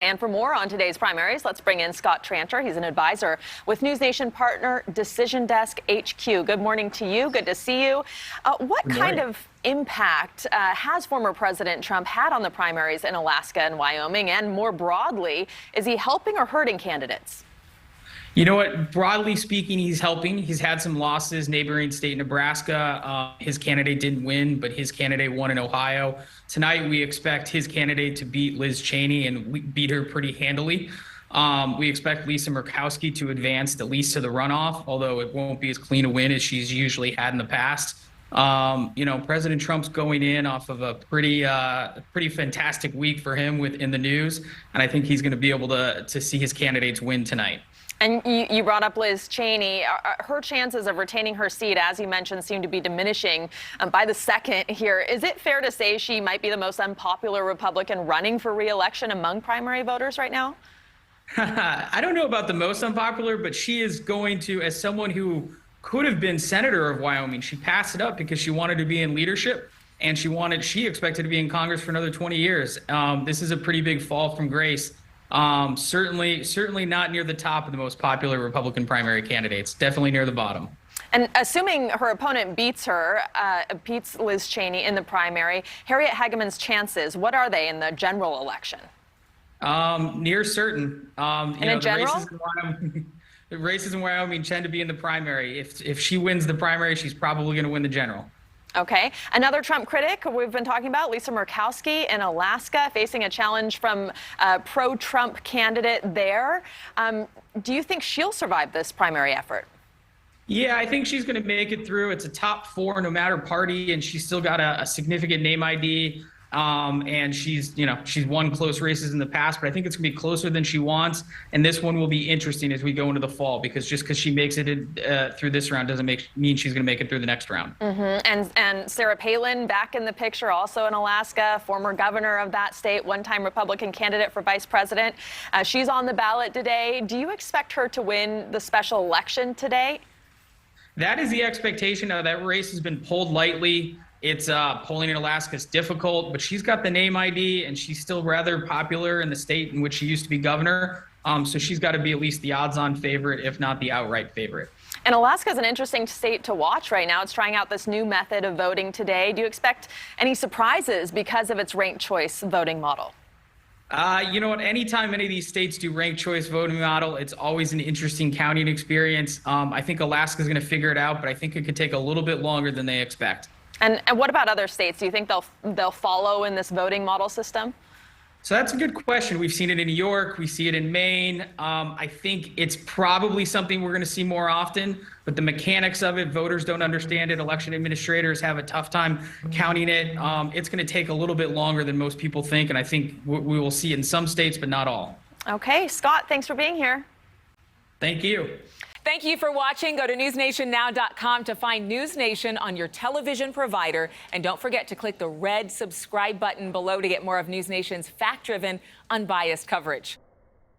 And for more on today's primaries, let's bring in Scott Tranter. He's an advisor with NewsNation partner Decision Desk HQ. Good morning to you. Good to see you. What kind of impact has former President Trump had on the primaries in Alaska and Wyoming? And more broadly, is he helping or hurting candidates? You know what? Broadly speaking, he's helping. He's had some losses. Neighboring state Nebraska, his candidate didn't win, but his candidate won in Ohio. Tonight, we expect his candidate to beat Liz Cheney and beat her pretty handily. We expect Lisa Murkowski to advance at least to the runoff, although it won't be as clean a win as she's usually had in the past. President Trump's going in off of a pretty fantastic week for him in the news, and I think he's going to be able to see his candidates win tonight. And you brought up Liz Cheney. Her chances of retaining her seat, as you mentioned, seem to be diminishing by the second here. Is it fair to say she might be the most unpopular Republican running for re-election among primary voters right now? I don't know about the most unpopular, but she is going to, as someone who could have been senator of Wyoming, she passed it up because she wanted to be in leadership and she expected to be in Congress for another 20 years. This is a pretty big fall from grace. Certainly not near the top of the most popular Republican primary candidates, definitely near the bottom. And assuming her opponent beats Liz Cheney in the primary, Harriet Hageman's chances, what are they in the general election? Near certain. In general? The races in Wyoming tend to be in the primary. If she wins the primary, she's probably going to win the general. Okay. Another Trump critic we've been talking about, Lisa Murkowski in Alaska, facing a challenge from a pro-Trump candidate there. Do you think she'll survive this primary effort? Yeah, I think she's going to make it through. It's a top four no matter party, and she's still got a significant name ID. And she's won close races in the past, but I think it's gonna be closer than she wants. And this one will be interesting as we go into the fall, because just because she makes it through this round doesn't mean she's gonna make it through the next round. And Sarah Palin back in the picture, also in Alaska, former governor of that state, one-time Republican candidate for vice president. She's on the ballot today. Do you expect her to win the special election today? That is the expectation. That race has been pulled lightly. It's polling in Alaska is difficult, but she's got the name ID and she's still rather popular in the state in which she used to be governor. So she's got to be at least the odds-on favorite, if not the outright favorite. And Alaska is an interesting state to watch right now. It's trying out this new method of voting today. Do you expect any surprises because of its ranked choice voting model? You know what? Anytime any of these states do ranked choice voting model, it's always an interesting counting experience. I think Alaska is going to figure it out, but I think it could take a little bit longer than they expect. And what about other states? Do you think they'll follow in this voting model system? So that's a good question. We've seen it in New York. We see it in Maine. I think it's probably something we're going to see more often, but the mechanics of it, voters don't understand it. Election administrators have a tough time counting it. It's going to take a little bit longer than most people think, and I think we will see it in some states, but not all. Okay, Scott, thanks for being here. Thank you. Thank you for watching. Go to newsnationnow.com to find NewsNation on your television provider. And don't forget to click the red subscribe button below to get more of NewsNation's fact-driven, unbiased coverage.